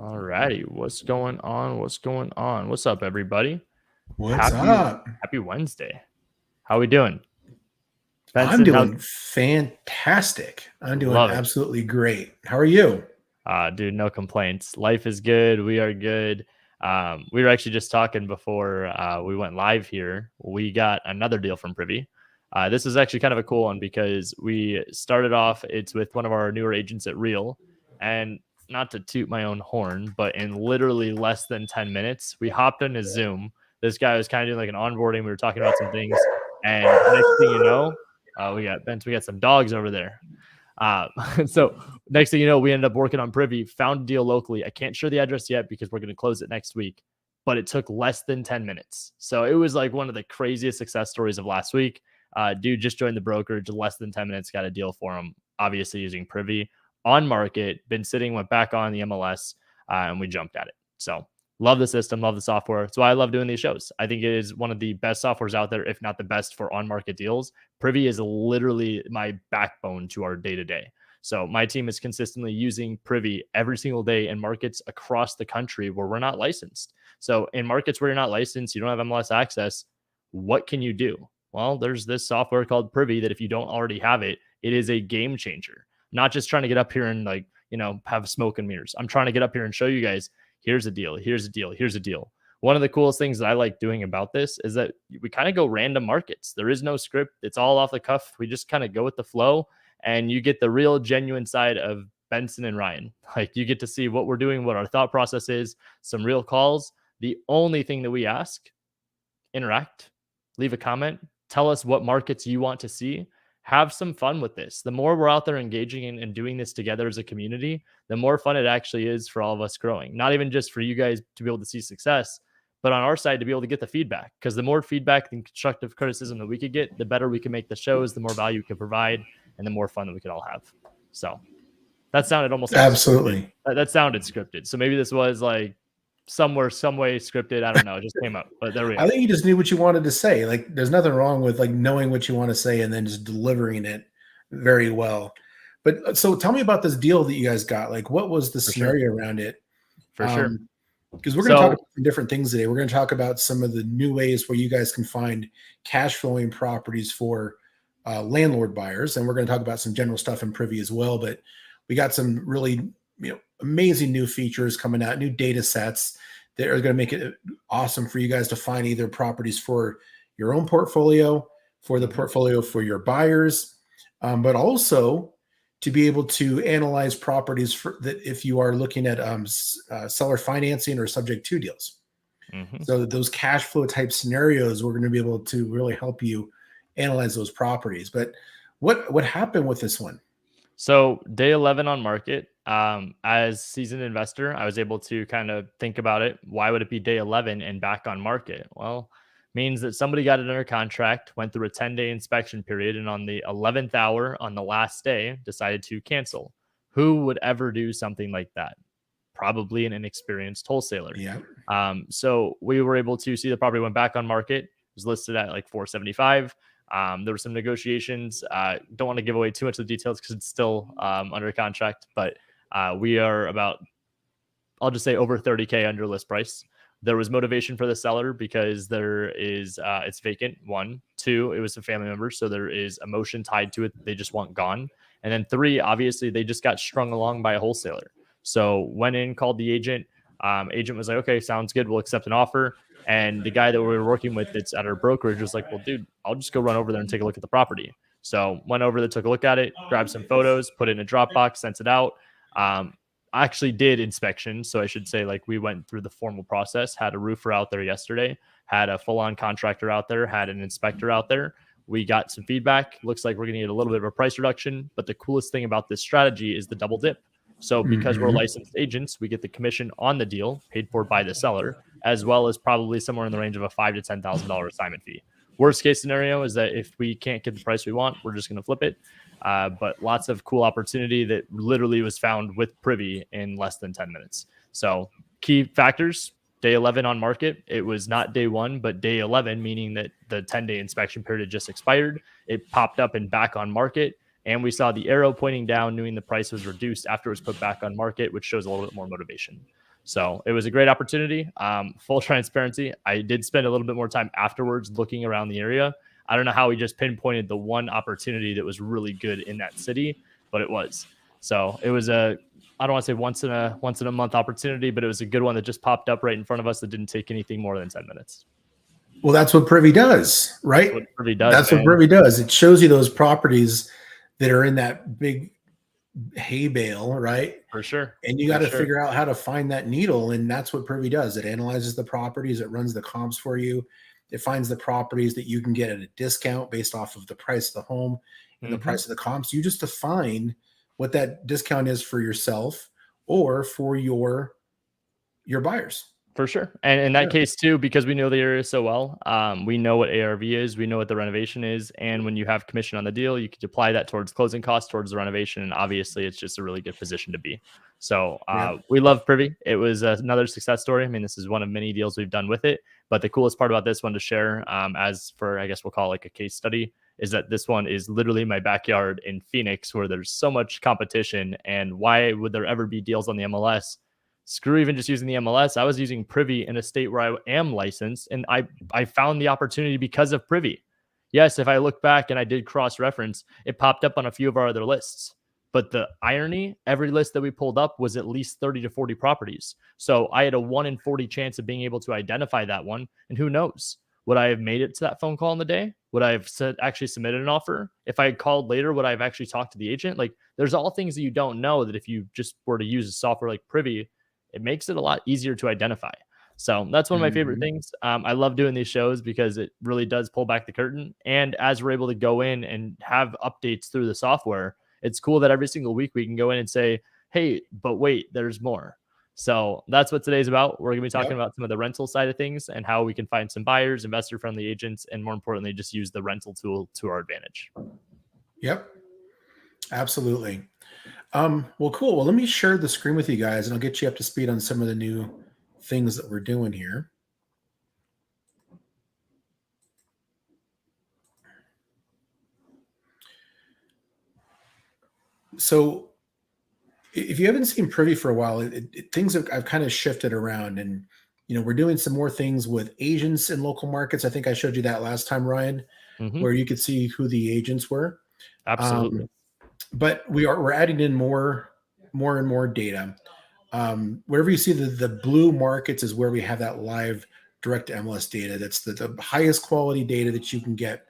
All righty. What's going on? What's going on? What's up, everybody? What's Happy up? Happy Wednesday. How we doing? I'm Benson, how's doing fantastic. I'm doing love it. absolutely great. How are you? Dude, no complaints. Life is good. We are good. We were actually just talking before we went live here. We got another deal from Privy. This is actually kind of a cool one because we started off, it's with one of our newer agents at Real. And not to toot my own horn, but in literally less than 10 minutes, we hopped in a Zoom. This guy was kind of doing like an onboarding. We were talking about some things. And next thing you know, we got some dogs over there. Uh, so next thing you know, we ended up working on Privy, found a deal locally. I can't share the address yet because we're going to close it next week, but it took less than 10 minutes. So it was like one of the craziest success stories of last week. Dude just joined the brokerage, less than 10 minutes, got a deal for him, obviously using Privy on market, been sitting, went back on the MLS, and we jumped at it. So love the system, love the software. That's why I love doing these shows. I think it is one of the best softwares out there, if not the best for on-market deals. Privy is literally my backbone to our day-to-day. So my team is consistently using Privy every single day in markets across the country where we're not licensed. So in markets where you're not licensed, you don't have MLS access, what can you do? Well, there's this software called Privy that if you don't already have it, it is a game changer. Not just trying to get up here and have smoke and mirrors. I'm trying to get up here and show you guys, here's a deal, here's a deal, here's a deal. One of the coolest things that I like doing about this is that we kind of go random markets. There is no script. It's all off the cuff. We just kind of go with the flow, and you get the real genuine side of Benson and Ryan. Like, you get to see what we're doing, what our thought process is, some real calls. The only thing that we ask, interact, leave a comment, tell us what markets you want to see. Have some fun with this. The more we're out there engaging and doing this together as a community, the more fun it actually is for all of us growing. Not even just for you guys to be able to see success, but on our side to be able to get the feedback. Because the more feedback and constructive criticism that we could get, the better we can make the shows, the more value we can provide, and the more fun that we could all have. So that sounded almost like scripted. Absolutely. That sounded scripted. So maybe this was like somewhere, some way scripted. I don't know. It just came up. But there we I go. think you just knew what you wanted to say. Like, there's nothing wrong with like knowing what you want to say and then just delivering it very well. But so tell me about this deal that you guys got. Like, what was the For sure. scenario around it? For sure. Because we're going to talk So about some different things today. We're going to talk about some of the new ways where you guys can find cash flowing properties for landlord buyers, and we're going to talk about some general stuff in Privy as well. But we got some really amazing new features coming out, new data sets that are going to make it awesome for you guys to find either properties for your own portfolio, for the portfolio for your buyers, but also to be able to analyze properties for that if you are looking at seller financing or subject to deals. So those cash flow type scenarios, we're going to be able to really help you analyze those properties. But what happened with this one? So day 11 on market, as seasoned investor, I was able to kind of think about it. Why would it be day 11 and back on market? Well, means that somebody got it under contract, went through a 10-day inspection period, and on the 11th hour on the last day decided to cancel. Who would ever do something like that? Probably an inexperienced wholesaler. Yeah. So we were able to see the property went back on market. It was listed at like 475. There were some negotiations. Don't want to give away too much of the details because it's still under contract, but we are about, I'll just say over 30K under list price. There was motivation for the seller because there is, it's vacant. 1, 2, it was a family member. So there is emotion tied to it. They just want gone. And then 3, obviously they just got strung along by a wholesaler. So went in, called the agent. Agent was like, okay, sounds good. We'll accept an offer. And the guy that we were working with that's at our brokerage was like, well, dude, I'll just go run over there and take a look at the property. So went over there, took a look at it, grabbed some photos, put it in a Dropbox, sent it out. I actually did inspection. So I should say, like, we went through the formal process, had a roofer out there yesterday, had a full-on contractor out there, had an inspector out there. We got some feedback. Looks like we're going to get a little bit of a price reduction. But the coolest thing about this strategy is the double dip. So because we're licensed agents, we get the commission on the deal paid for by the seller, as well as probably somewhere in the range of a $5,000 to $10,000 assignment fee. Worst case scenario is that if we can't get the price we want, we're just going to flip it. But lots of cool opportunity that literally was found with Privy in less than 10 minutes. So key factors, day 11 on market. It was not day 1, but day 11, meaning that the 10-day inspection period just expired. It popped up and back on market. And we saw the arrow pointing down, knowing the price was reduced after it was put back on market, which shows a little bit more motivation. So it was a great opportunity. Full transparency, I did spend a little bit more time afterwards looking around the area. I don't know how we just pinpointed the one opportunity that was really good in that city, but it was. So it was a, I don't want to say once in a month opportunity, but it was a good one that just popped up right in front of us that didn't take anything more than 10 minutes. Well, that's what Privy does, That's right? what Privy does, That's what man. Privy does. It shows you those properties that are in that big hay bale, right? For sure. And you For got to sure. figure out how to find that needle. And that's what Privy does. It analyzes the properties, it runs the comps for you. It finds the properties that you can get at a discount based off of the price of the home and the price of the comps. You just define what that discount is for yourself or for your buyers. For sure. And in that Yeah. case too, because we know the area so well, we know what ARV is, we know what the renovation is, and when you have commission on the deal, you could apply that towards closing costs, towards the renovation, and obviously it's just a really good position to be. So Yeah. we love Privy. It was another success story. I mean, this is one of many deals we've done with it, but the coolest part about this one to share, as for, I guess we'll call it like a case study, is that this one is literally my backyard in Phoenix, where there's so much competition, and why would there ever be deals on the MLS? Screw even just using the MLS. I was using Privy in a state where I am licensed, and I found the opportunity because of Privy. Yes, if I look back and I did cross reference, it popped up on a few of our other lists. But the irony, every list that we pulled up was at least 30 to 40 properties. So I had a 1 in 40 chance of being able to identify that one. And who knows? Would I have made it to that phone call in the day? Would I have actually submitted an offer? If I had called later, would I have actually talked to the agent? Like, there's all things that you don't know that if you just were to use a software like Privy, it makes it a lot easier to identify. So that's one of my favorite Mhm. things. I love doing these shows because it really does pull back the curtain. And as we're able to go in and have updates through the software, it's cool that every single week we can go in and say, hey, but wait, there's more. So that's what today's about. We're going to be talking Yep. about some of the rental side of things and how we can find some buyers, investor friendly agents, and more importantly, just use the rental tool to our advantage. Yep. Absolutely. Well, cool. Well, let me share the screen with you guys and I'll get you up to speed on some of the new things that we're doing here. So if you haven't seen Privy for a while, things I've kind of shifted around, and we're doing some more things with agents in local markets. I think I showed you that last time, Ryan, Mm-hmm. where you could see who the agents were. Absolutely. But we're adding in more and more data. Wherever you see the blue markets is where we have that live direct MLS data. That's the highest quality data that you can get,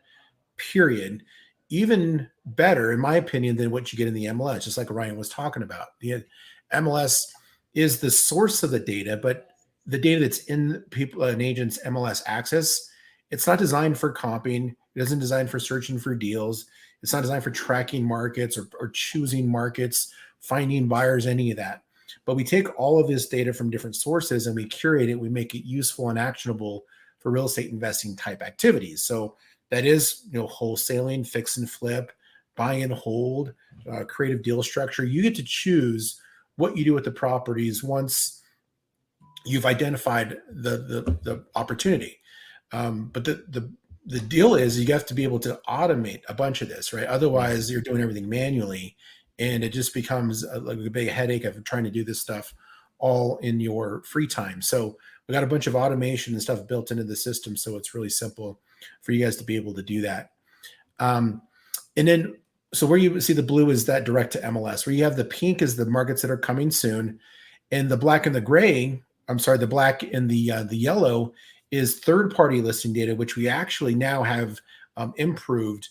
period. Even better, in my opinion, than what you get in the MLS, just like Ryan was talking about. The MLS is the source of the data, but the data that's in people an agent's MLS access, it's not designed for comping. It isn't designed for searching for deals. It's not designed for tracking markets or choosing markets, finding buyers, any of that. But we take all of this data from different sources and we curate it. We make it useful and actionable for real estate investing type activities. So that is, wholesaling, fix and flip, buy and hold, creative deal structure. You get to choose what you do with the properties once you've identified the opportunity. But the deal is you have to be able to automate a bunch of this, right? Otherwise, you're doing everything manually, and it just becomes like a big headache of trying to do this stuff all in your free time. So we got a bunch of automation and stuff built into the system, so it's really simple for you guys to be able to do that. And then, so where you see the blue is that direct to MLS. Where you have the pink is the markets that are coming soon, and the black and the gray. I'm sorry, the black and the yellow is third-party listing data, which we actually now have improved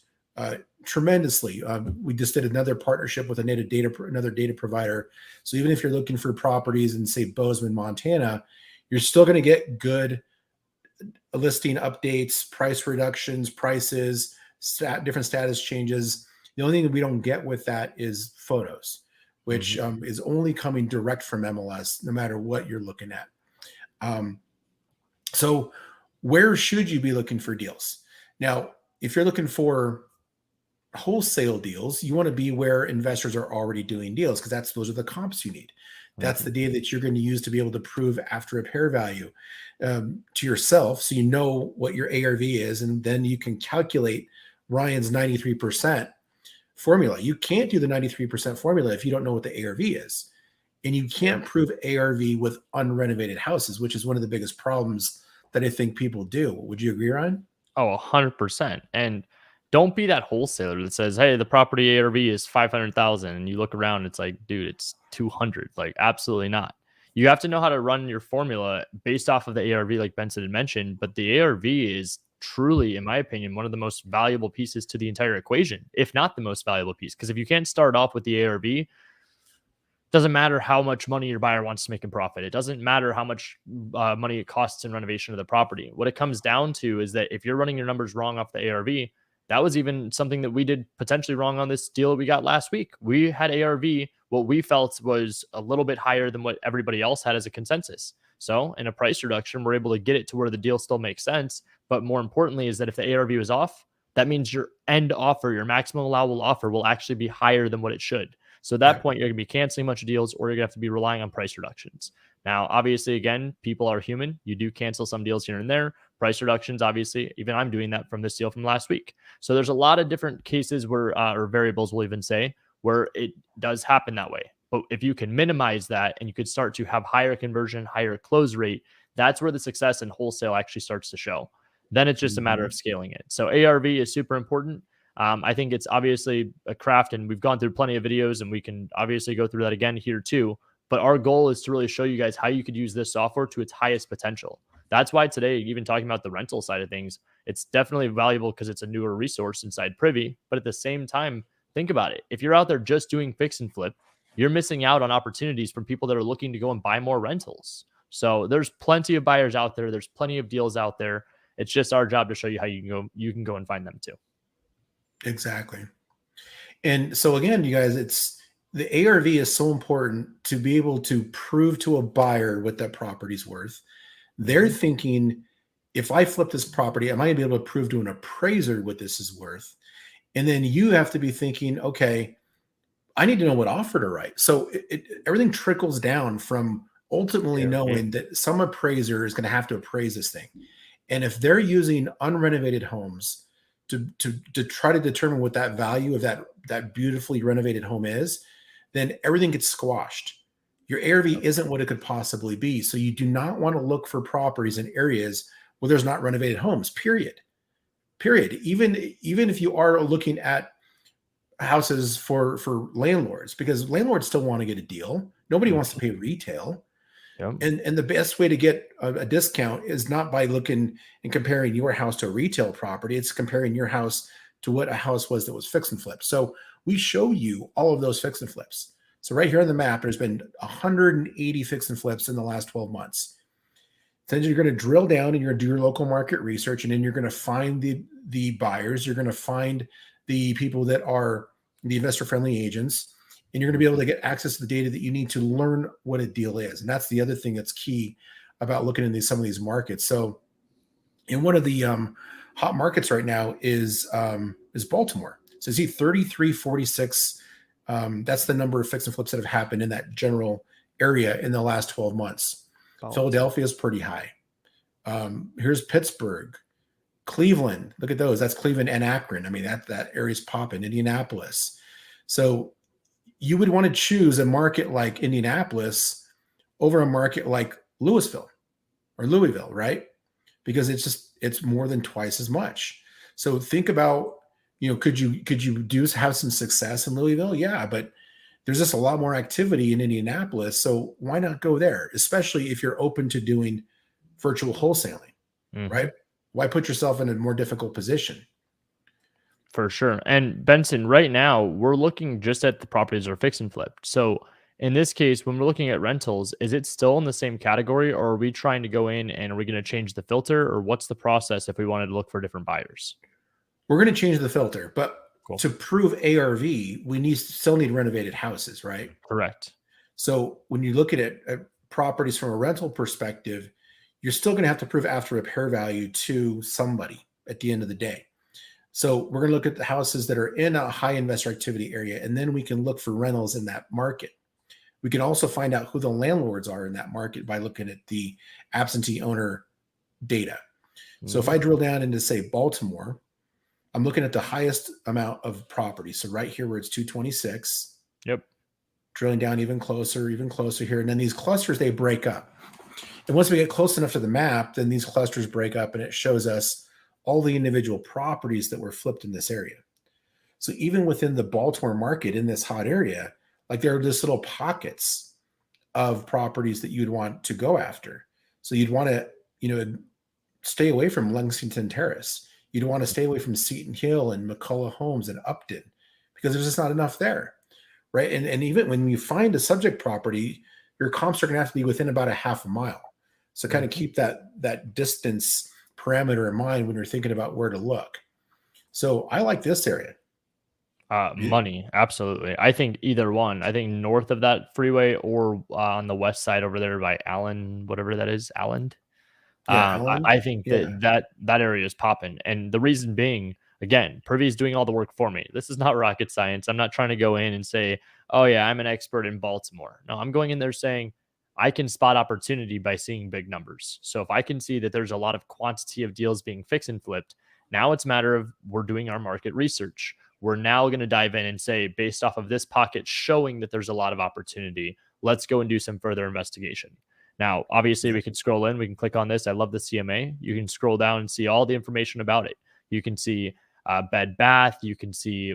tremendously. We just did another partnership with another data provider. So even if you're looking for properties in, say, Bozeman, Montana, you're still going to get good listing updates, price reductions, prices, different status changes. The only thing that we don't get with that is photos, which is only coming direct from MLS, no matter what you're looking at. So where should you be looking for deals? Now, if you're looking for wholesale deals, you want to be where investors are already doing deals, because those are the comps you need. That's the data that you're going to use to be able to prove after repair value to yourself, so you know what your ARV is, and then you can calculate Ryan's 93% formula. You can't do the 93% formula if you don't know what the ARV is. And you can't prove ARV with unrenovated houses, which is one of the biggest problems that I think people do. Would you agree, Ryan? Oh, 100%. And don't be that wholesaler that says, "Hey, the property ARV is 500,000," and you look around, it's like, dude, it's 200. Like, absolutely not. You have to know how to run your formula based off of the ARV, like Benson had mentioned. But the ARV is truly, in my opinion, one of the most valuable pieces to the entire equation, if not the most valuable piece. Because if you can't start off with the ARV, doesn't matter how much money your buyer wants to make in profit. It doesn't matter how much money it costs in renovation of the property. What it comes down to is that if you're running your numbers wrong off the ARV, that was even something that we did potentially wrong on this deal we got last week. We had ARV, what we felt was a little bit higher than what everybody else had as a consensus. So in a price reduction, we're able to get it to where the deal still makes sense. But more importantly is that if the ARV was off, that means your end offer, your maximum allowable offer will actually be higher than what it should. So at that Right. point, you're going to be canceling a bunch of deals or you're going to have to be relying on price reductions. Now, obviously, again, people are human. You do cancel some deals here and there. Price reductions, obviously, even I'm doing that from this deal from last week. So there's a lot of different cases where, or variables we'll even say, where it does happen that way. But if you can minimize that and you could start to have higher conversion, higher close rate, that's where the success in wholesale actually starts to show. Then it's just a matter of scaling it. So ARV is super important. I think it's obviously a craft, and we've gone through plenty of videos, and we can obviously go through that again here too. But our goal is to really show you guys how you could use this software to its highest potential. That's why today, even talking about the rental side of things, it's definitely valuable because it's a newer resource inside Privy. But at the same time, think about it. If you're out there just doing fix and flip, you're missing out on opportunities from people that are looking to go and buy more rentals. So there's plenty of buyers out there. There's plenty of deals out there. It's just our job to show you how you can go and find them too. Exactly. And so again, you guys, it's the ARV is so important to be able to prove to a buyer what that property's worth. They're thinking, if I flip this property, am I going to be able to prove to an appraiser what this is worth? And then you have to be thinking, okay, I need to know what offer to write. So everything trickles down from ultimately knowing that some appraiser is going to have to appraise this thing. And if they're using unrenovated homes to try to determine what that value of that beautifully renovated home is, then everything gets squashed. Your ARV isn't what it could possibly be. So you do not want to look for properties in areas where there's not renovated homes, period. Even if you are looking at houses for landlords, because landlords still want to get a deal. Nobody wants to pay retail. Yep. And the best way to get a discount is not by looking and comparing your house to a retail property. It's comparing your house to what a house was that was fix and flip. So we show you all of those fix and flips. So right here on the map, there's been 180 fix and flips in the last 12 months. Then you're going to drill down and you're going to do your local market research, and then you're going to find the buyers. You're going to find the people that are the investor-friendly agents, and you're going to be able to get access to the data that you need to learn what a deal is. And that's the other thing that's key about looking into some of these markets. So in one of the hot markets right now is Baltimore. So see 3346. That's the number of fix and flips that have happened in that general area in the last 12 months. Philadelphia is pretty high. Here's Pittsburgh, Cleveland. Look at those. That's Cleveland and Akron. I mean, that area's popping. Indianapolis. So you would want to choose a market like Indianapolis over a market like Louisville or Louisville, right? Because it's more than twice as much. So think about, could you have some success in Louisville? Yeah, but there's just a lot more activity in Indianapolis. So why not go there? Especially if you're open to doing virtual wholesaling, right? Why put yourself in a more difficult position? For sure. And Benson, right now, we're looking just at the properties that are fix and flipped. So in this case, when we're looking at rentals, is it still in the same category, or are we trying to go in and are we going to change the filter, or what's the process if we wanted to look for different buyers? We're going to change the filter, but to prove ARV, we still need renovated houses, right? Correct. So when you look at it, at properties from a rental perspective, you're still going to have to prove after repair value to somebody at the end of the day. So we're going to look at the houses that are in a high investor activity area, and then we can look for rentals in that market. We can also find out who the landlords are in that market by looking at the absentee owner data. So if I drill down into, say, Baltimore, I'm looking at the highest amount of property. So right here where it's 226. Yep. drilling down even closer here. And then these clusters, they break up. And once we get close enough to the map, then these clusters break up and it shows us all the individual properties that were flipped in this area. So even within the Baltimore market in this hot area, like there are just little pockets of properties that you'd want to go after. So you'd want to, stay away from Lexington Terrace. You'd want to stay away from Seton Hill and McCullough Homes and Upton because there's just not enough there, right? And even when you find a subject property, your comps are going to have to be within about a half a mile. So kind of keep that distance parameter in mind when you're thinking about where to look. So I like this area. Money, absolutely. I think either one. I think north of that freeway or on the west side over there by Allen, whatever that is, Allen. Yeah, Allen. I think that area is popping. And the reason being, again, Privy is doing all the work for me. This is not rocket science. I'm not trying to go in and say, oh yeah, I'm an expert in Baltimore. No, I'm going in there saying I can spot opportunity by seeing big numbers. So if I can see that there's a lot of quantity of deals being fixed and flipped, now it's a matter of we're doing our market research. We're now going to dive in and say, based off of this pocket showing that there's a lot of opportunity, let's go and do some further investigation. Now, obviously, we can scroll in. We can click on this. I love the CMA. You can scroll down and see all the information about it. You can see bed bath. You can see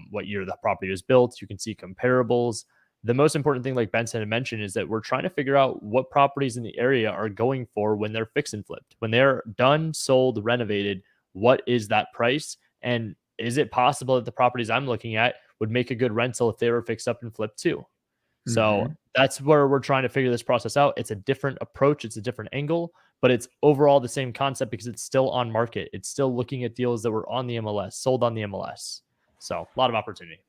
what year the property was built. You can see comparables. The most important thing, like Benson had mentioned, is that we're trying to figure out what properties in the area are going for when they're fix and flipped. When they're done, sold, renovated, what is that price? And is it possible that the properties I'm looking at would make a good rental if they were fixed up and flipped too? So that's where we're trying to figure this process out. It's a different approach. It's a different angle, but it's overall the same concept because it's still on market. It's still looking at deals that were on the MLS, sold on the MLS. So a lot of opportunity.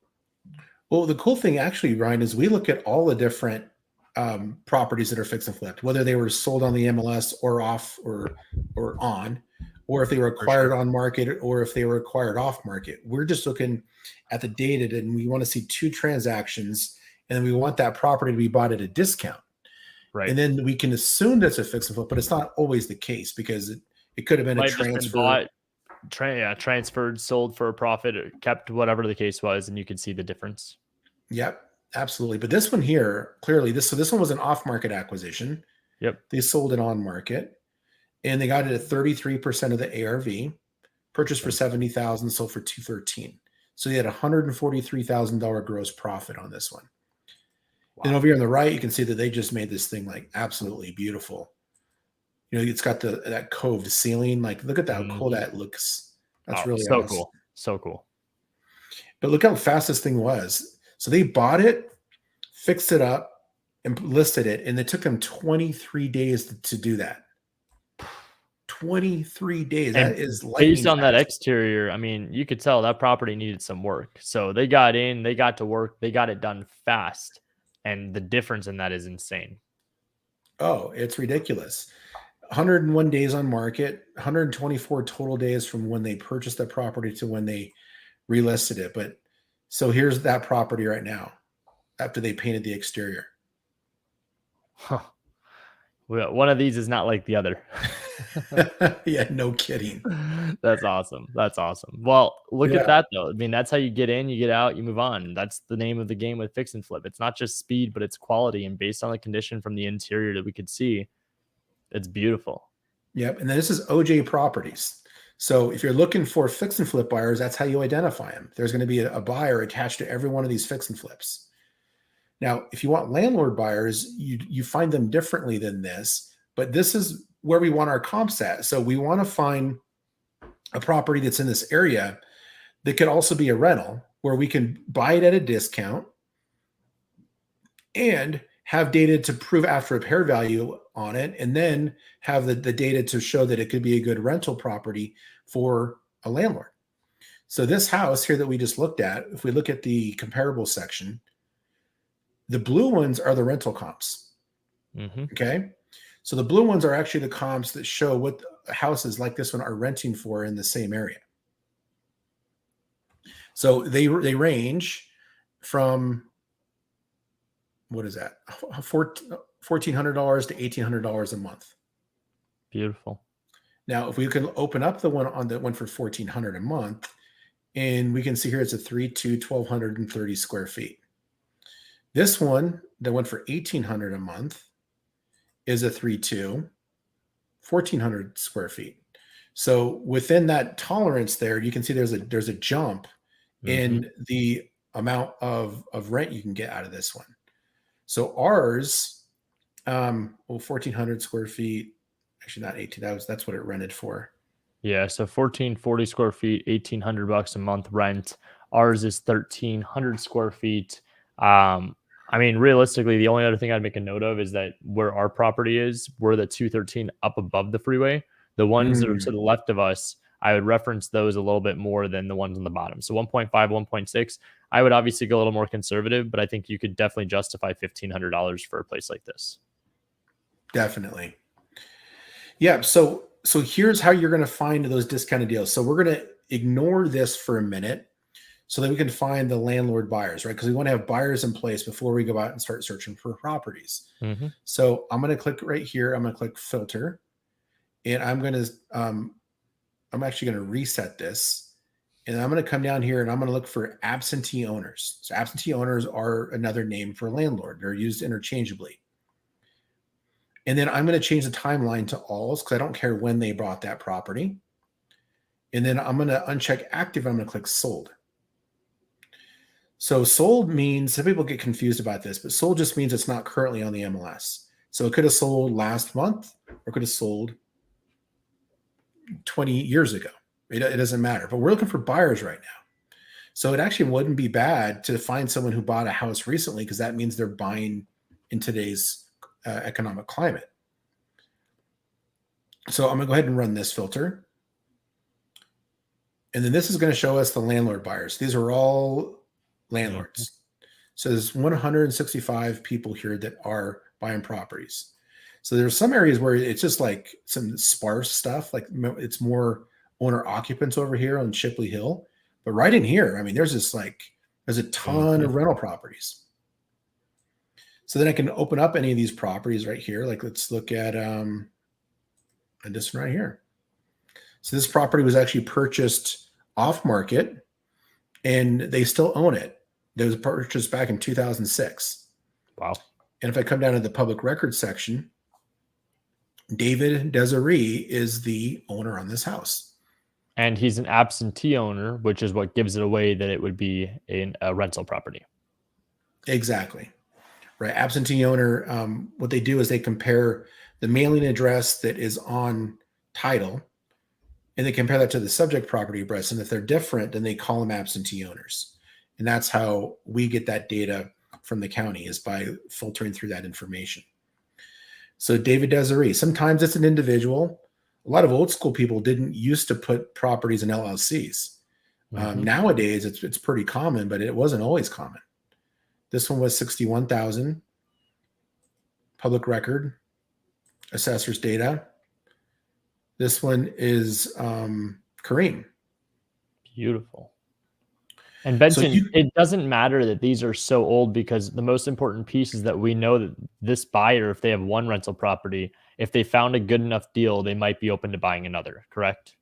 Well, the cool thing actually, Ryan, is we look at all the different properties that are fixed and flipped, whether they were sold on the MLS or off or on, or if they were acquired on market or if they were acquired off market. We're just looking at the data and we want to see 2 transactions. And we want that property to be bought at a discount. Right. And then we can assume that's a fix and flip, but it's not always the case because it could have been a transfer. Transferred, sold for a profit, or kept, whatever the case was, and you can see the difference. Yep, absolutely. But this one here, clearly, this one was an off-market acquisition. Yep. They sold it on market, and they got it at 33% of the ARV, purchased for $70,000, sold for $213,000. So they had $143,000 gross profit on this one. Wow. And over here on the right, you can see that they just made this thing like absolutely beautiful. It's got that coved ceiling. Like, look at how cool that looks. That's really so awesome. Cool. So cool. But look how fast this thing was. So they bought it, fixed it up, and listed it, and it took them 23 days to do that. 23 days. And that is based on that exterior. I mean, you could tell that property needed some work. So they got in, they got to work, they got it done fast. And the difference in that is insane. Oh, it's ridiculous. 101 days on market, 124 total days from when they purchased that property to when they relisted it. But so here's that property right now after they painted the exterior. Huh. Well, one of these is not like the other. Yeah, no kidding. That's awesome. That's awesome. Well, look at that though. I mean, that's how you get in, you get out, you move on. That's the name of the game with fix and flip. It's not just speed, but it's quality. And based on the condition from the interior that we could see, it's beautiful. Yep. And then this is OJ Properties. So if you're looking for fix and flip buyers, that's how you identify them. There's going to be a buyer attached to every one of these fix and flips. Now, if you want landlord buyers, you find them differently than this, but this is where we want our comps at. So we want to find a property that's in this area that could also be a rental where we can buy it at a discount and have data to prove after repair value on it, and then have the data to show that it could be a good rental property for a landlord. So this house here that we just looked at, if we look at the comparable section, the blue ones are the rental comps. Okay. So the blue ones are actually the comps that show what houses like this one are renting for in the same area. So they range from, what is that? $1,400 to $1,800 a month. Beautiful. Now, if we can open up the one for $1,400 a month, and we can see here it's a 3-2, 1,230 square feet. This one that went for 1,800 a month is a 3-2, 1,400 square feet. So within that tolerance there, you can see there's a jump Mm-hmm. in the amount of rent you can get out of this one. So ours, 1,400 square feet, actually not 18. That's what it rented for. Yeah, so 1440 square feet, $1,800 a month rent. Ours is 1,300 square feet. I mean, realistically, the only other thing I'd make a note of is that where our property is, we're the 213 up above the freeway. The ones that are to Mm, the left of us, I would reference those a little bit more than the ones on the bottom. So 1.5, 1.6, I would obviously go a little more conservative, but I think you could definitely justify $1,500 for a place like this. definitely. Yeah. So here's how you're going to find those discounted deals. So we're going to ignore this for a minute so that we can find the landlord buyers, right? Because we want to have buyers in place before we go out and start searching for properties. Mm-hmm. So I'm going to click right here. I'm going to click filter, and I'm actually going to reset this, and I'm going to come down here and I'm going to look for absentee owners. So absentee owners are another name for landlord. They're used interchangeably. And then I'm going to change the timeline to alls because I don't care when they bought that property. And then I'm going to uncheck active. I'm going to click sold. So sold means, some people get confused about this, but sold just means it's not currently on the MLS. So it could have sold last month or could have sold 20 years ago. It doesn't matter. But we're looking for buyers right now. So it actually wouldn't be bad to find someone who bought a house recently because that means they're buying in today's economic climate. So I'm going to go ahead and run this filter. And then this is going to show us the landlord buyers. These are all landlords. Mm-hmm. So there's 165 people here that are buying properties. So there's some areas where it's just like some sparse stuff, like it's more owner occupants over here on Shipley Hill. But right in here, I mean, there's a ton Mm-hmm. of rental properties. So then I can open up any of these properties right here. Like let's look at this one right here. So this property was actually purchased off market and they still own it. It was purchased back in 2006. Wow. And if I come down to the public records section, David Desiree is the owner on this house. And he's an absentee owner, which is what gives it away that it would be a rental property. Exactly. Right. Absentee owner, what they do is they compare the mailing address that is on title and they compare that to the subject property address. And if they're different, then they call them absentee owners. And that's how we get that data from the county, is by filtering through that information. So David Desiree, sometimes it's an individual. A lot of old school people didn't used to put properties in LLCs. Mm-hmm. Nowadays, it's pretty common, but it wasn't always common. This one was 61,000. Public record, assessor's data. This one is Kareem. Beautiful. And So Benson, it doesn't matter that these are so old, because the most important piece is that we know that this buyer, if they have one rental property, if they found a good enough deal, they might be open to buying another, correct?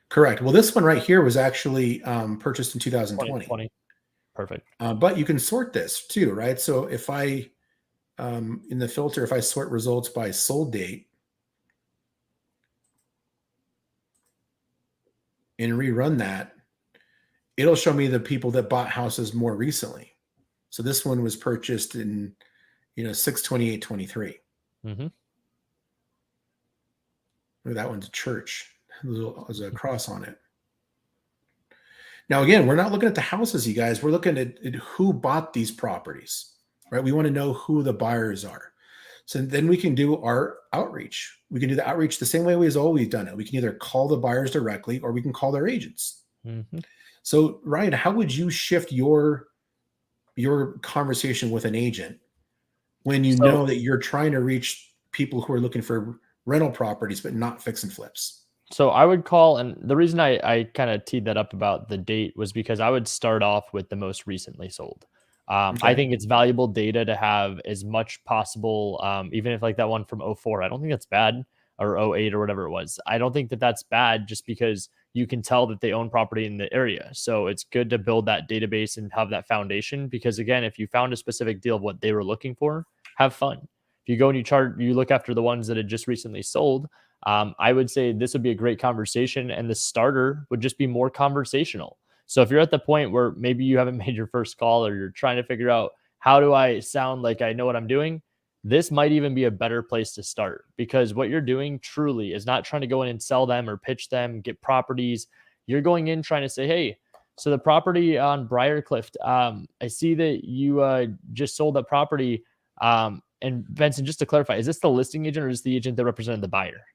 Correct. Well, this one right here was actually purchased in 2020. 2020. Perfect. But you can sort this too, right? So if I, in the filter, if I sort results by sold date and rerun that, it'll show me the people that bought houses more recently. So this one was purchased in, 6/28/23. Mm-hmm. Look, that one's a church. There's a cross on it. Now, again, we're not looking at the houses, you guys. We're looking at who bought these properties, right? We want to know who the buyers are. So then we can do our outreach. We can do the outreach the same way we've always done it. We can either call the buyers directly or we can call their agents. Mm-hmm. So, Ryan, how would you shift your conversation with an agent when you know that you're trying to reach people who are looking for rental properties but not fix and flips? So I would call, and the reason I kind of teed that up about the date was because I would start off with the most recently sold. I Okay. think it's valuable data to have as much possible, even if like that one from '04, I don't think that's bad. or '08 or whatever it was. I don't think that that's bad just because you can tell that they own property in the area. So it's good to build that database and have that foundation because, again, if you found a specific deal of what they were looking for, have fun. If you go and you look after the ones that had just recently sold, I would say this would be a great conversation, and the starter would just be more conversational. So if you're at the point where maybe you haven't made your first call or you're trying to figure out how do I sound like I know what I'm doing, this might even be a better place to start because what you're doing truly is not trying to go in and sell them or pitch them, get properties. You're going in trying to say, hey, so the property on Briarcliff, I see that you just sold that property. And Benson, just to clarify, is this the listing agent or is the agent that represented the buyer?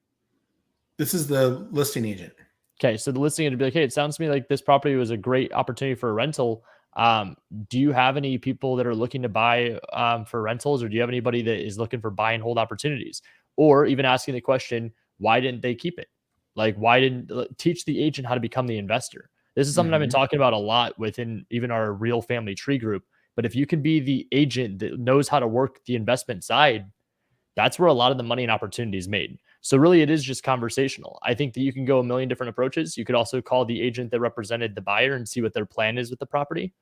This is the listing agent. Okay, so the listing agent would be like, hey, it sounds to me like this property was a great opportunity for a rental. Do you have any people that are looking to buy for rentals, or do you have anybody that is looking for buy and hold opportunities? Or even asking the question, why didn't they keep it? Like, why didn't teach the agent how to become the investor? This is something I've been talking about a lot within even our real family tree group. But if you can be the agent that knows how to work the investment side, that's where a lot of the money and opportunity is made. So really, it is just conversational. I think that you can go a million different approaches. You could also call the agent that represented the buyer and see what their plan is with the property.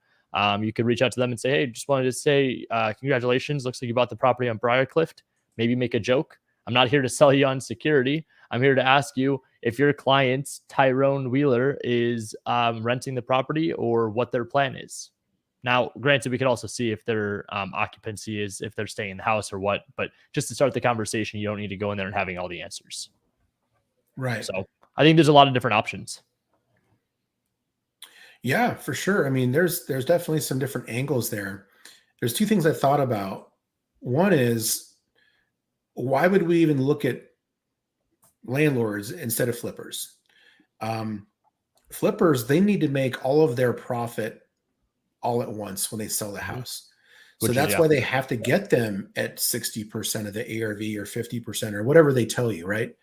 You could reach out to them and say, hey, just wanted to say, congratulations. Looks like you bought the property on Briarcliff. Maybe make a joke. I'm not here to sell you on security. I'm here to ask you if your client, Tyrone Wheeler, is renting the property or what their plan is. Now, granted, we could also see if their occupancy is, if they're staying in the house or what, but just to start the conversation, you don't need to go in there and having all the answers. Right. So I think there's a lot of different options. Yeah, for sure. I mean, there's definitely some different angles there. There's two things I thought about. One is, why would we even look at landlords instead of flippers? Flippers, they need to make all of their profit all at once when they sell the house. So that's why they have to get them at 60% of the ARV or 50% or whatever they tell you, right?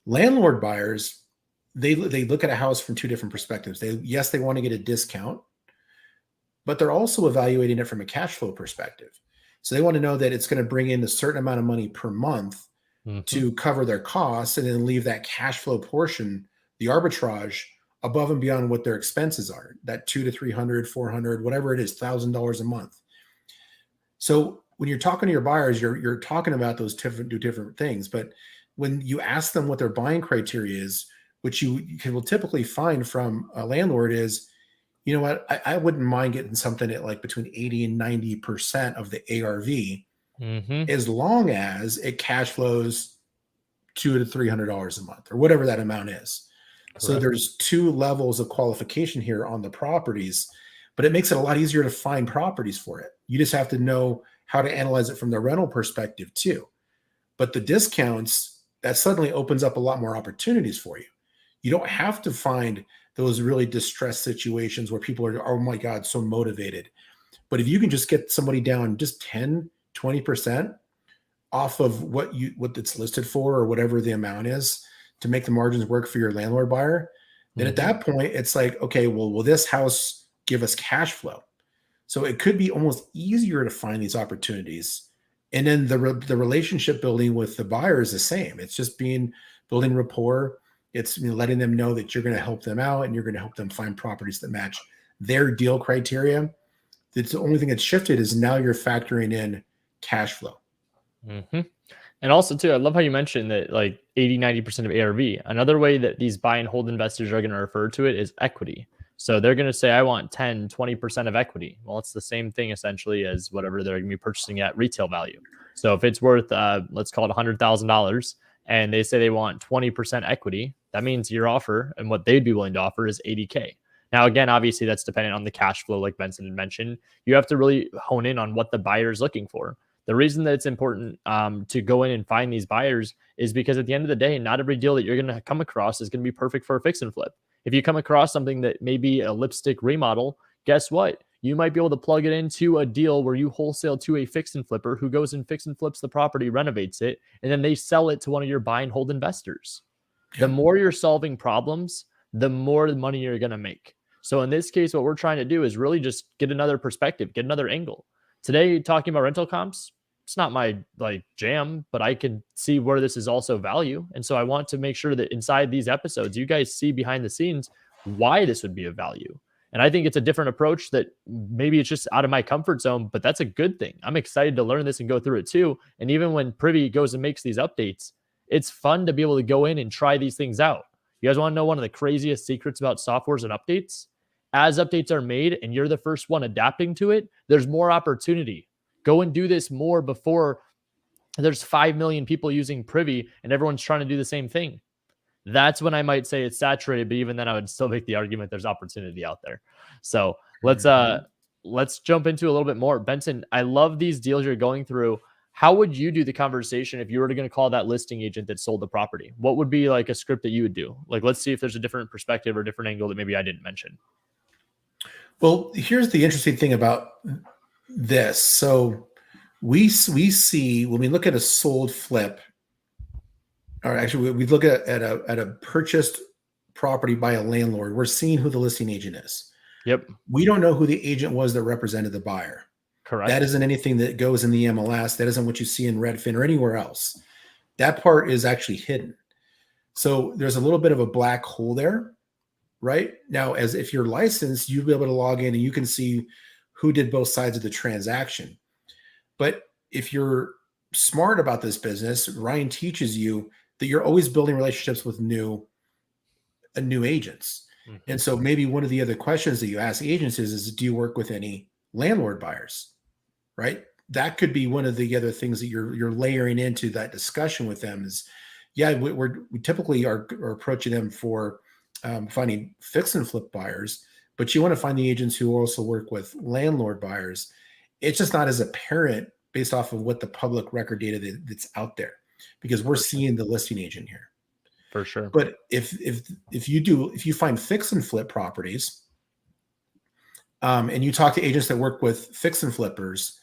Landlord buyers, they look at a house from two different perspectives. Yes, they want to get a discount, but they're also evaluating it from a cash flow perspective. So they want to know that it's going to bring in a certain amount of money per month to cover their costs and then leave that cash flow portion, the arbitrage, above and beyond what their expenses are, that $200 to $300, $400, whatever it is, $1,000 a month. So when you're talking to your buyers, you're talking about those different things. But when you ask them what their buying criteria is, which you will typically find from a landlord is, you know what, I wouldn't mind getting something at like between 80 and 90% of the ARV, as long as it cash flows $200 to $300 a month or whatever that amount is. Correct. So there's two levels of qualification here on the properties, but it makes it a lot easier to find properties for it. You just have to know how to analyze it from the rental perspective too. But the discounts, that suddenly opens up a lot more opportunities for you. You don't have to find those really distressed situations where people are, oh my God, so motivated. But if you can just get somebody down just 10, 20% off of what it's listed for or whatever the amount is, to make the margins work for your landlord buyer, then at that point, it's like, okay, well, will this house give us cash flow? So it could be almost easier to find these opportunities. And then the relationship building with the buyer is the same. It's just building rapport. It's letting them know that you're going to help them out and you're going to help them find properties that match their deal criteria. It's the only thing that's shifted is now you're factoring in cash flow. And also too, I love how you mentioned that like 80, 90% of ARV. Another way that these buy and hold investors are going to refer to it is equity. So they're going to say, I want 10, 20% of equity. Well, it's the same thing essentially as whatever they're going to be purchasing at retail value. So if it's worth, let's call it $100,000 and they say they want 20% equity, that means your offer and what they'd be willing to offer is $80K. Now, again, obviously that's dependent on the cash flow, like Benson had mentioned. You have to really hone in on what the buyer is looking for. The reason that it's important to go in and find these buyers is because at the end of the day, not every deal that you're going to come across is going to be perfect for a fix and flip. If you come across something that may be a lipstick remodel, guess what? You might be able to plug it into a deal where you wholesale to a fix and flipper who goes and fix and flips the property, renovates it, and then they sell it to one of your buy and hold investors. Yep. The more you're solving problems, the more money you're going to make. So in this case, what we're trying to do is really just get another perspective, get another angle. Today, talking about rental comps, it's not my like jam, but I can see where this is also value. And so I want to make sure that inside these episodes, you guys see behind the scenes why this would be of value. And I think it's a different approach that maybe it's just out of my comfort zone, but that's a good thing. I'm excited to learn this and go through it too. And even when Privy goes and makes these updates, it's fun to be able to go in and try these things out. You guys want to know one of the craziest secrets about softwares and updates? As updates are made and you're the first one adapting to it, there's more opportunity. Go and do this more before there's 5 million people using Privy and everyone's trying to do the same thing. That's when I might say it's saturated, but even then I would still make the argument there's opportunity out there. So let's jump into a little bit more. Benson, I love these deals you're going through. How would you do the conversation if you were going to call that listing agent that sold the property? What would be like a script that you would do? Like, let's see if there's a different perspective or different angle that maybe I didn't mention. Well, here's the interesting thing about this. So we see when we look at a sold flip, or actually we look at a purchased property by a landlord, we're seeing who the listing agent is. Yep. We don't know who the agent was that represented the buyer. Correct. That isn't anything that goes in the MLS. That isn't what you see in Redfin or anywhere else. That part is actually hidden. So there's a little bit of a black hole there, right? Now, as if you're licensed, you'll be able to log in and you can see who did both sides of the transaction. But if you're smart about this business, Ryan teaches you that you're always building relationships with new agents. Mm-hmm. And so maybe one of the other questions that you ask agents is do you work with any landlord buyers, right? That could be one of the other things that you're layering into that discussion with them is, yeah, we typically are approaching them for finding fix and flip buyers, but you want to find the agents who also work with landlord buyers. It's just not as apparent based off of what the public record data that's out there, because we're seeing the listing agent here. For sure. But if you find fix and flip properties, and you talk to agents that work with fix and flippers,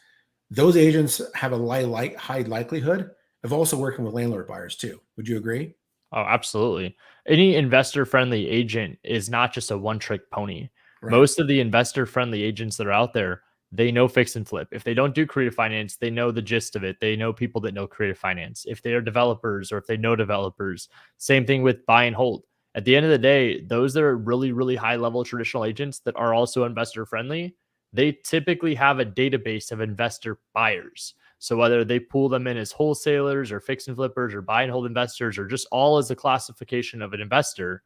those agents have a high likelihood of also working with landlord buyers too. Would you agree? Oh, absolutely. Any investor-friendly agent is not just a one-trick pony. Right. Most of the investor-friendly agents that are out there, they know fix and flip. If they don't do creative finance, they know the gist of it. They know people that know creative finance. If they are developers or if they know developers, same thing with buy and hold. At the end of the day, those that are really, really high-level traditional agents that are also investor-friendly, they typically have a database of investor buyers. So whether they pull them in as wholesalers or fix and flippers or buy and hold investors or just all as a classification of an investor,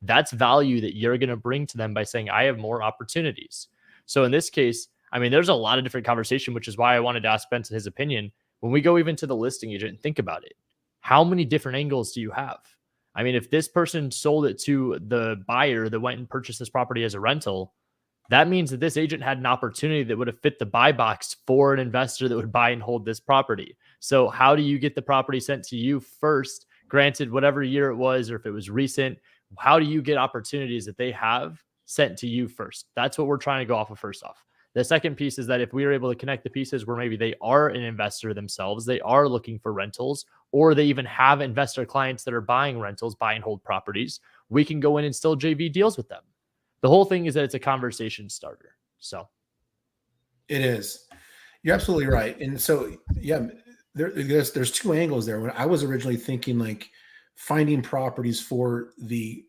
that's value that you're going to bring to them by saying, I have more opportunities. So in this case, I mean, there's a lot of different conversation, which is why I wanted to ask Benson his opinion. When we go even to the listing agent, think about it. How many different angles do you have? I mean, if this person sold it to the buyer that went and purchased this property as a rental, that means that this agent had an opportunity that would have fit the buy box for an investor that would buy and hold this property. So how do you get the property sent to you first? Granted, whatever year it was, or if it was recent, how do you get opportunities that they have sent to you first? That's what we're trying to go off of first off. The second piece is that if we are able to connect the pieces where maybe they are an investor themselves, they are looking for rentals, or they even have investor clients that are buying rentals, buy and hold properties, we can go in and still JV deals with them. The whole thing is that it's a conversation starter. So it is. You're absolutely right. And so, yeah, there's two angles there. When I was originally thinking like finding properties for the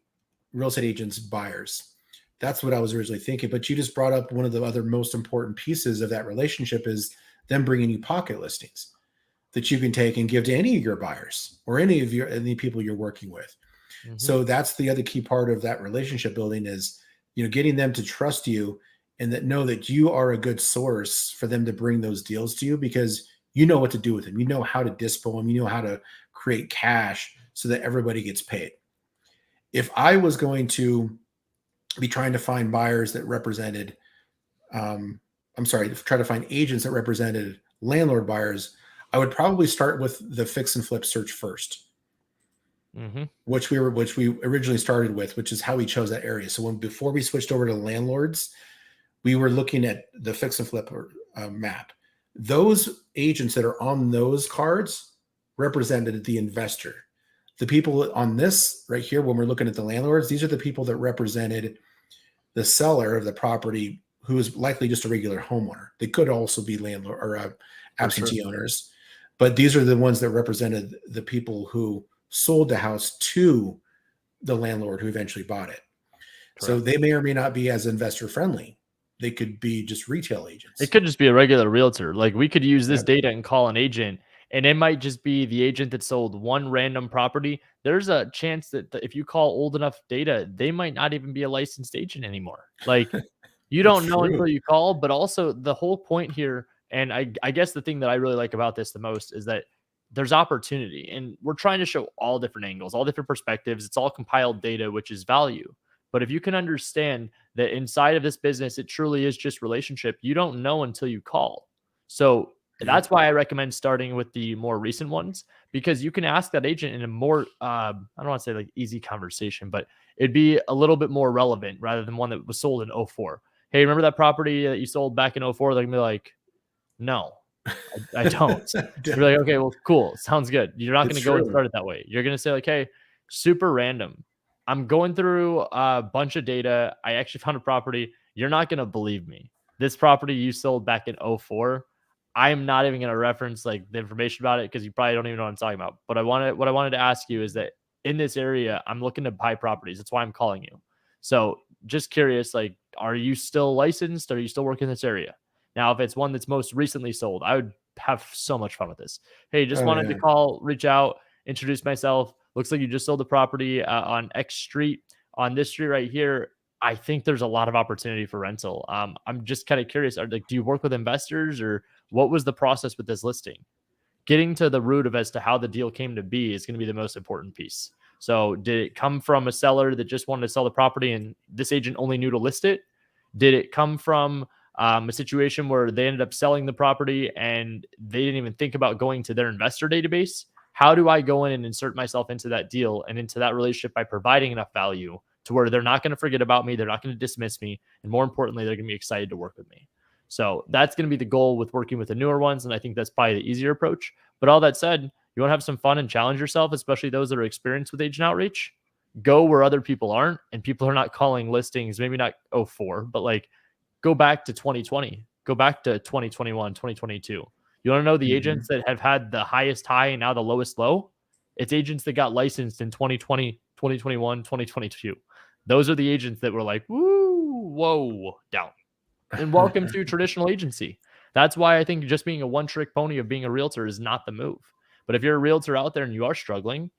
real estate agents buyers, that's what I was originally thinking. But you just brought up one of the other most important pieces of that relationship is them bringing you pocket listings that you can take and give to any of your buyers or any people you're working with. Mm-hmm. So that's the other key part of that relationship building is, getting them to trust you and that know that you are a good source for them to bring those deals to you because you know what to do with them. You know how to dispo them. You know how to create cash so that everybody gets paid. If I was going to be trying to find buyers that represented, try to find agents that represented landlord buyers, I would probably start with the fix and flip search first. Mm-hmm. Which we originally started with, which is how we chose that area. So before we switched over to landlords, we were looking at the fix and flip map. Those agents that are on those cards represented the investor. The people on this right here, when we're looking at the landlords, these are the people that represented the seller of the property, who is likely just a regular homeowner. They could also be landlord or absentee owners. but these are the ones that represented the people who sold the house to the landlord who eventually bought it. So Correct. they may or may not be as investor friendly. They could be just retail It agents. could just be a regular realtor. Like, we could use this Yep. data and call an agent, and it might just be the agent that sold one random property. There's a chance that if you call old enough data, they might not even be a licensed agent anymore. Like, you That's don't know true. until you call, but also the whole point here, and I guess the thing that I really like about this the most is that there's opportunity, and we're trying to show all different angles, all different perspectives. It's all compiled data, which is value. But if you can understand that inside of this business, it truly is just relationship, you don't know until you call. So Yep. that's why I recommend starting with the more recent ones, because you can ask that agent in a more, I don't want to say like easy conversation, but it'd be a little bit more relevant rather than one that was sold in '04. Hey, remember that property that you sold back in '04? They're gonna be like, no, I don't. You're like, okay, well, cool. Sounds good. You're not going It's to go and true. start it that way. You're going to say, like, hey, super random. I'm going through a bunch of data. I actually found a property. You're not going to believe me. This property you sold back in '04. I'm not even going to reference like the information about it because you probably don't even know what I'm talking about. But what I wanted to ask you is that in this area, I'm looking to buy properties. That's why I'm calling you. So just curious, like, are you still licensed? Are you still working in this area? Now, if it's one that's most recently sold, I would have so much fun with this. Hey, just Oh wanted to yeah. call, reach out, introduce myself. Looks like you just sold the property on X street, on this street right here. I think there's a lot of opportunity for rental. I'm just kind of curious. Like, do you work with investors, or what was the process with this listing? Getting to the root of as to how the deal came to be is going to be the most important piece. So, did it come from a seller that just wanted to sell the property and this agent only knew to list it? Did it come from a situation where they ended up selling the property and they didn't even think about going to their investor database? How do I go in and insert myself into that deal and into that relationship by providing enough value to where they're not going to forget about me, they're not going to dismiss me, and more importantly, they're going to be excited to work with me? So that's going to be the goal with working with the newer ones, and I think that's probably the easier approach. But all that said, you want to have some fun and challenge yourself, especially those that are experienced with agent outreach. Go where other people aren't, and people are not calling listings, maybe not '04, but like go back to 2020, go back to 2021, 2022. You want to know the Mhm. agents that have had the highest high and now the lowest low? It's agents that got licensed in 2020, 2021, 2022. Those are the agents that were like, woo, whoa, down. And welcome to traditional agency. That's why I think just being a one trick pony of being a realtor is not the move. But if you're a realtor out there and you are struggling,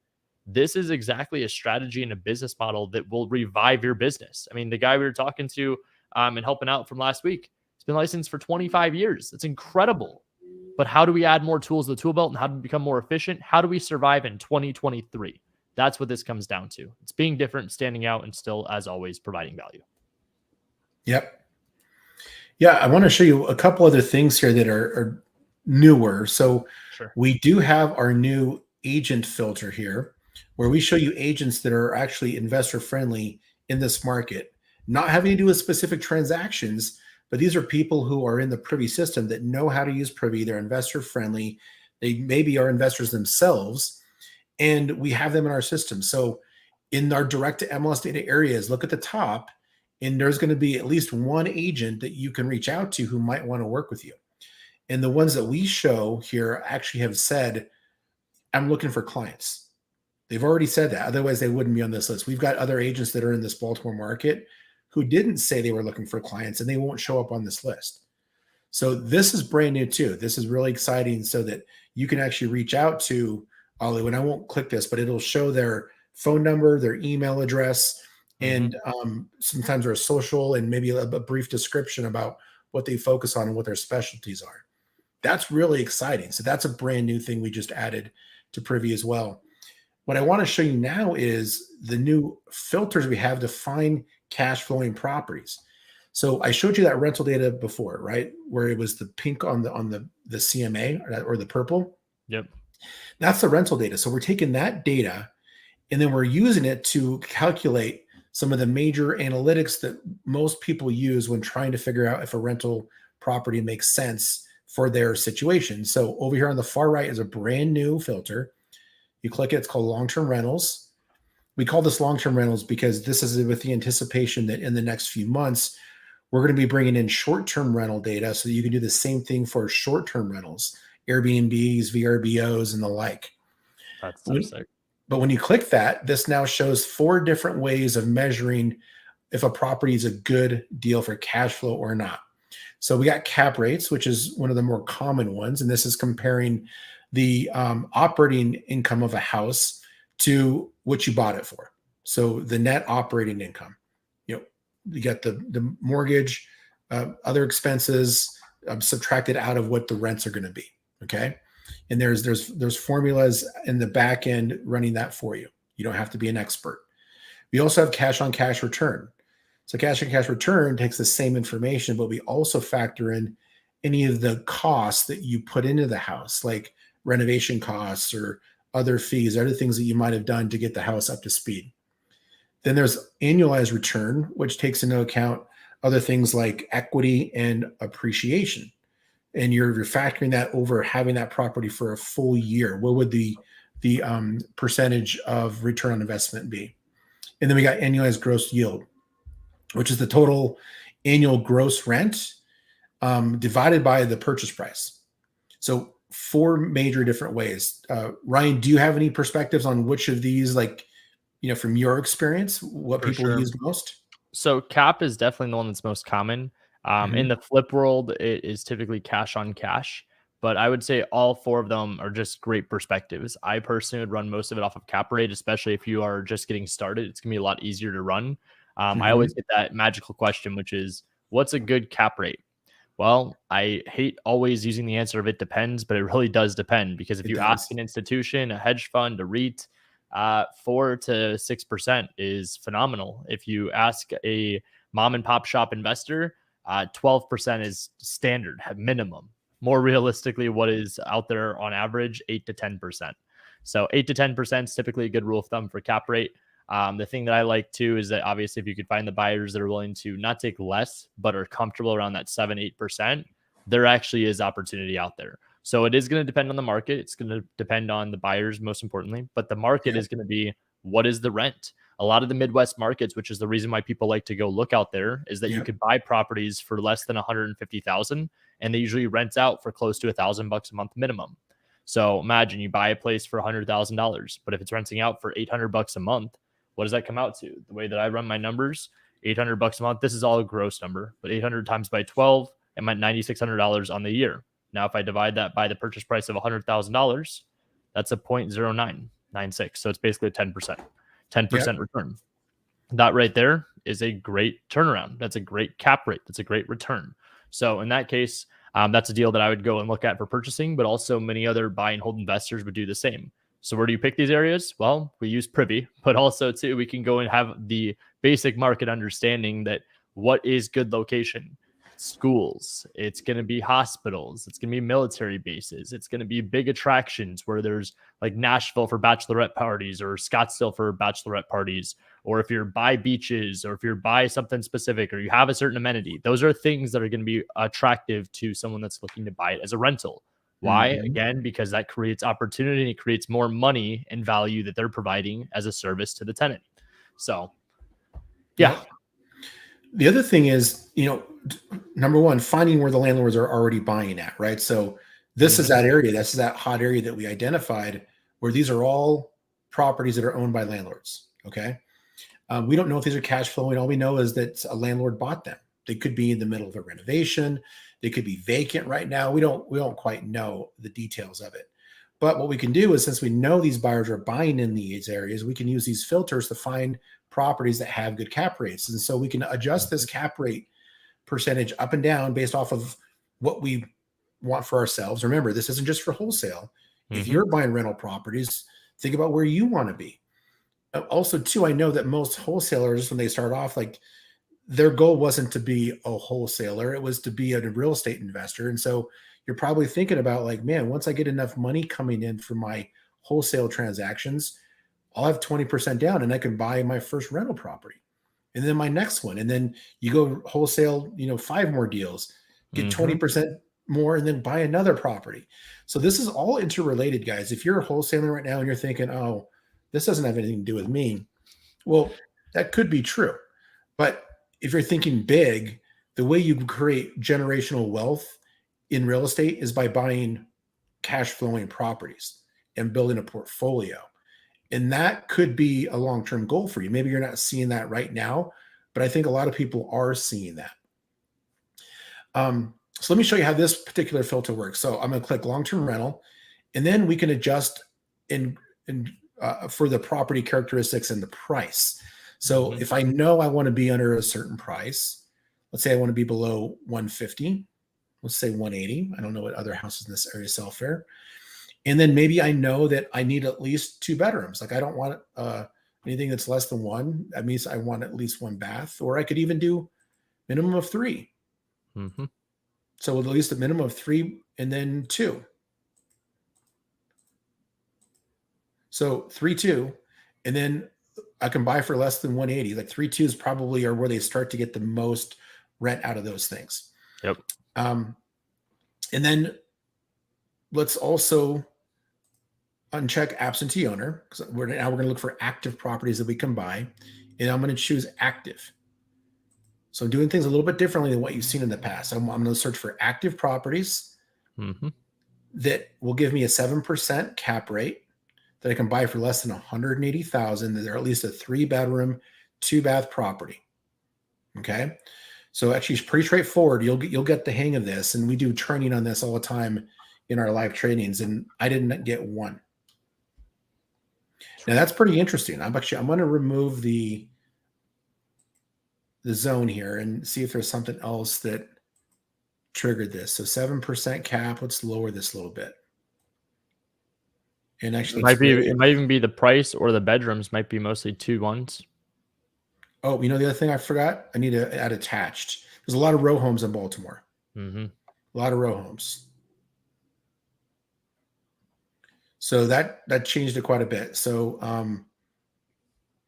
this is exactly a strategy and a business model that will revive your business. I mean, the guy we were talking to and helping out from last week, he's been licensed for 25 years. That's incredible. But how do we add more tools to the tool belt and how do we become more efficient? How do we survive in 2023? That's what this comes down to. It's being different, standing out, and still, as always, providing value. Yep. Yeah, I want to show you a couple other things here that are newer. So Sure. we do have our new agent filter here, where we show you agents that are actually investor friendly in this market, not having to do with specific transactions, but these are people who are in the Privy system that know how to use Privy. They're investor friendly. They maybe are investors themselves, and we have them in our system. So in our direct to MLS data areas, look at the top, and there's going to be at least one agent that you can reach out to who might want to work with you. And the ones that we show here actually have said, I'm looking for clients. They've already said that. Otherwise, they wouldn't be on this list. We've got other agents that are in this Baltimore market who didn't say they were looking for clients and they won't show up on this list. So this is brand new too. This is really exciting so that you can actually reach out to Ollie. And I won't click this, but it'll show their phone number, their email address, Mm-hmm. and sometimes their social and maybe a brief description about what they focus on and what their specialties are. That's really exciting. So that's a brand new thing we just added to Privy as well. What I want to show you now is the new filters we have to find cash flowing properties. So I showed you that rental data before, right? Where it was the pink on the CMA or the purple. Yep. That's the rental data. So we're taking that data and then we're using it to calculate some of the major analytics that most people use when trying to figure out if a rental property makes sense for their situation. So over here on the far right is a brand new filter. You click it, it's called long-term rentals. We call this long-term rentals because this is with the anticipation that in the next few months, we're going to be bringing in short-term rental data so that you can do the same thing for short-term rentals, Airbnbs, VRBOs, and the like. That's so When, sick. but when you click that, this now shows 4 different ways of measuring if a property is a good deal for cash flow or not. So we got cap rates, which is one of the more common ones, and this is comparing the operating income of a house to what you bought it for. So the net operating income, you know, you got the mortgage, other expenses subtracted out of what the rents are going to be. Okay, and there's formulas in the back end running that for you. You don't have to be an expert. We also have cash on cash return. So cash on cash return takes the same information, but we also factor in any of the costs that you put into the house, like renovation costs or other fees, other things that you might have done to get the house up to speed. Then there's annualized return, which takes into account other things like equity and appreciation. And you're factoring that over having that property for a full year. What would the percentage of return on investment be? And then we got annualized gross yield, which is the total annual gross rent divided by the purchase price. So 4 major different ways. Ryan, do you have any perspectives on which of these, like, from your experience, what For people sure. use most? So cap is definitely the one that's most common. In Mhm. the flip world, it is typically cash on cash, but I would say all 4 of them are just great perspectives. I personally would run most of it off of cap rate, especially if you are just getting started. It's gonna be a lot easier to run. I Mhm. always get that magical question, which is, what's a good cap rate? Well, I hate always using the answer of it depends, but it really does depend because if It you ask does. an institution, a hedge fund, a REIT, 4 to 6% is phenomenal. If you ask a mom and pop shop investor, 12% is standard, at minimum. More realistically, what is out there on average, 8 to 10%. So 8 to 10% is typically a good rule of thumb for cap rate. The thing that I like too is that obviously if you could find the buyers that are willing to not take less, but are comfortable around that 7, 8%, there actually is opportunity out there. So it is going to depend on the market. It's going to depend on the buyers, most importantly, but the market Yep. is going to be, what is the rent? A lot of the Midwest markets, which is the reason why people like to go look out there, is that you Yep. could buy properties for less than 150,000, and they usually rent out for close to $1,000 a month minimum. So imagine you buy a place for $100,000, but if it's renting out for $800 a month, what does that come out to? The way that I run my numbers, $800 a month. This is all a gross number, but 800 times by 12, I'm at $9,600 on the year. Now, if I divide that by the purchase price of $100,000, that's a 0.0996. So it's basically a 10%, Yep. 10% return. That right there is a great turnaround. That's a great cap rate. That's a great return. So in that case, that's a deal that I would go and look at for purchasing, but also many other buy and hold investors would do the same. So where do you pick these areas? Well, we use Privy, but also too, we can go and have the basic market understanding that what is good location. Schools, it's going to be hospitals, it's going to be military bases, it's going to be big attractions where there's like Nashville for bachelorette parties or Scottsdale for bachelorette parties, or if you're by beaches, or if you're by something specific, or you have a certain amenity. Those are things that are going to be attractive to someone that's looking to buy it as a rental. Why? Mhm. Again, because that creates opportunity, and it creates more money and value that they're providing as a service to the tenant. So, yeah. Yep. The other thing is, number one, finding where the landlords are already buying at, right? So this is Mm-hmm. that area. This is that hot area that we identified where these are all properties that are owned by landlords. Okay. We don't know if these are cash flowing. All we know is that a landlord bought them. They could be in the middle of a renovation. They could be vacant right now. We don't quite know the details of it. But what we can do is, since we know these buyers are buying in these areas, we can use these filters to find properties that have good cap rates. And so we can adjust this cap rate percentage up and down based off of what we want for ourselves. Remember, this isn't just for wholesale. If Mm-hmm. you're buying rental properties, think about where you want to be. Also, too, I know that most wholesalers, when they start off, like, their goal wasn't to be a wholesaler, it was to be a real estate investor. And so you're probably thinking about, like, man, once I get enough money coming in for my wholesale transactions, I'll have 20% down and I can buy my first rental property. And then my next one. And then you go wholesale, 5 more deals, get Mm-hmm. 20% more, and then buy another property. So this is all interrelated, guys. If you're wholesaling right now and you're thinking, oh, this doesn't have anything to do with me, well, that could be true. But if you're thinking big, the way you create generational wealth in real estate is by buying cash flowing properties and building a portfolio. And that could be a long-term goal for you. Maybe you're not seeing that right now, but I think a lot of people are seeing that. So let me show you how this particular filter works. So I'm going to click long-term rental, and then we can adjust for the property characteristics and the price. So if I know I want to be under a certain price, let's say I want to be below 150, let's say 180. I don't know what other houses in this area sell for. And then maybe I know that I need at least 2 bedrooms. Like I don't want anything that's less than 1. That means I want at least 1 bath, or I could even do minimum of 3. So with at least a minimum of 3 and then 2. So 3, 2, and then I can buy for less than 180. Like 3 2s probably are where they start to get the most rent out of those things. Yep. And then let's also uncheck absentee owner, because now we're going to look for active properties that we can buy, and I'm going to choose active. So I'm doing things a little bit differently than what you've seen in the past. I'm going to search for active properties that will give me a 7% cap rate that I can buy for less than $180,000. That they're at least a 3-bedroom, 2-bath property. Okay, so actually it's pretty straightforward. You'll get the hang of this, and we do training on this all the time in our live trainings, and I didn't get one. Now that's pretty interesting. I'm going to remove the zone here and see if there's something else that triggered this. So 7% cap. Let's lower this a little bit. And actually, it might even be the price, or the bedrooms might be mostly 2 ones. Oh, you know the other thing I forgot? I need to add attached. There's a lot of row homes in Baltimore. A lot of row homes. So that changed it quite a bit. So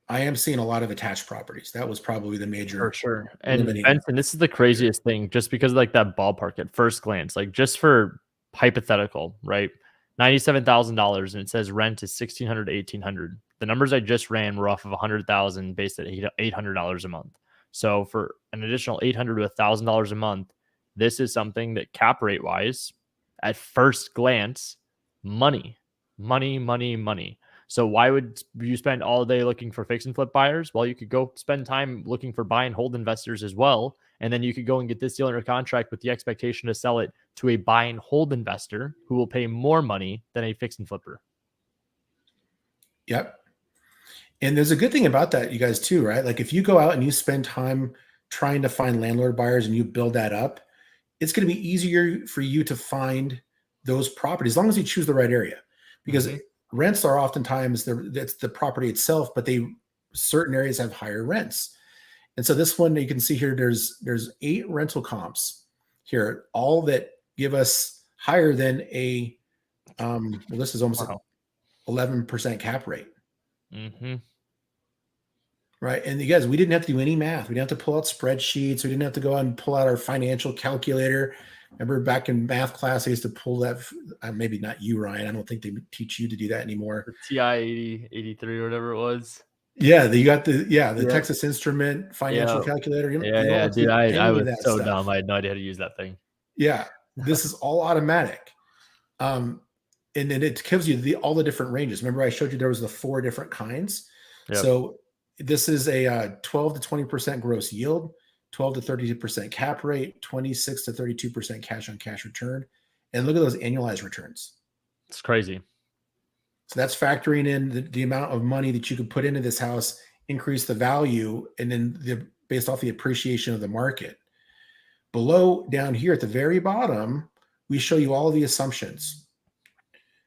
I am seeing a lot of attached properties. That was probably the major. For sure. And Benson, this is the craziest thing, just because of like that ballpark at first glance, like just for hypothetical, right? $97,000, and it says rent is $1,600 to $1,800. The numbers I just ran were off of $100,000 based at $800 a month. So for an additional $800 to $1,000 a month, this is something that cap rate wise, at first glance, money. So why would you spend all day looking for fix and flip buyers? Well, you could go spend time looking for buy and hold investors as well. And then you could go and get this deal under contract with the expectation to sell it to a buy and hold investor who will pay more money than a fix and flipper. Yep. And there's a good thing about that, you guys, too, right? Like if you go out and you spend time trying to find landlord buyers and you build that up, it's going to be easier for you to find those properties as long as you choose the right area, because rents are oftentimes that's the property itself, but certain areas have higher rents. And so this one, you can see here, there's 8 rental comps here, all that give us higher than a well, this is almost 11% cap rate. Right. And you guys, we didn't have to do any math. We didn't have to pull out spreadsheets. We didn't have to go out and pull out our financial calculator. Remember back in math class, I used to pull that. Maybe not you, Ryan. I don't think they teach you to do that anymore. The TI 83 or whatever it was. Yeah, you got the Texas Instrument financial calculator. Yeah, dude, I was so dumb. I had no idea how to use that thing. Yeah, this is all automatic. And then it gives you all the different ranges. Remember I showed you there was the 4 different kinds. Yep. So this is a 12 to 20% gross yield, 12 to 32% cap rate, 26 to 32% cash on cash return. And look at those annualized returns. It's crazy. So that's factoring in the amount of money that you could put into this house, increase the value, and then based off the appreciation of the market. Below, down here at the very bottom, we show you all of the assumptions.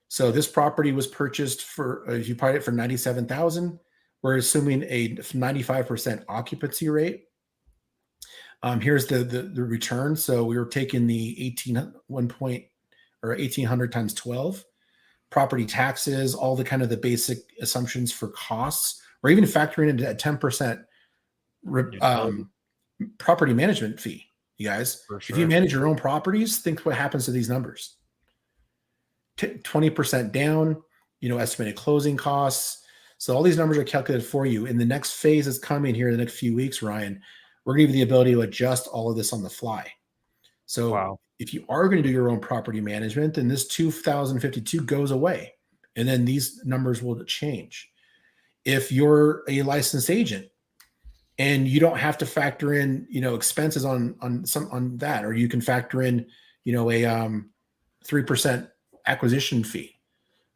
So this property was purchased for, if you buy it for $97,000, we're assuming a 95% occupancy rate. Here's the return. So we were taking the 1,800 times 12. Property taxes, all the kind of the basic assumptions for costs, or even factoring into a 10% property management fee. You guys, sure. If you manage your own properties, think what happens to these numbers. 20% down, estimated closing costs. So all these numbers are calculated for you. In the next phase that's coming here in the next few weeks, Ryan, we're going to give you the ability to adjust all of this on the fly. So If you are going to do your own property management, then this 2052 goes away, and then these numbers will change. If you're a licensed agent and you don't have to factor in, expenses on that, or you can factor in, a 3% acquisition fee,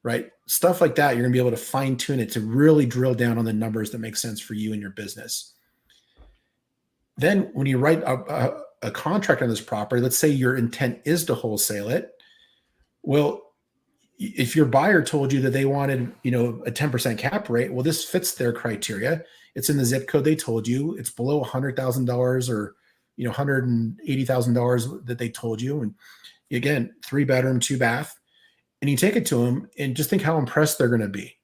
right? Stuff like that, you're going to be able to fine tune it to really drill down on the numbers that make sense for you and your business. Then when you write a contract on this property, let's say your intent is to wholesale it. Well, if your buyer told you that they wanted, a 10% cap rate, well, this fits their criteria. It's in the zip code they told you. It's below $100,000 or, $180,000 that they told you. And again, 3-bedroom, 2-bath. And you take it to them and just think how impressed they're going to be.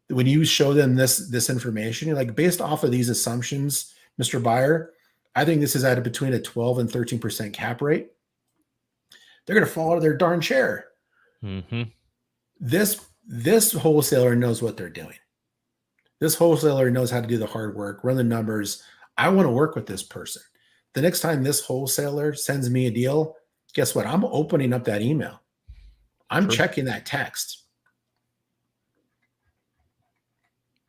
When you show them this information, you're like, based off of these assumptions, Mr. Buyer, I think this is at between a 12 and 13% cap rate. They're going to fall out of their darn chair. Mm-hmm. This wholesaler knows what they're doing. This wholesaler knows how to do the hard work, run the numbers. I want to work with this person. The next time this wholesaler sends me a deal, guess what? I'm opening up that email. I'm checking that text.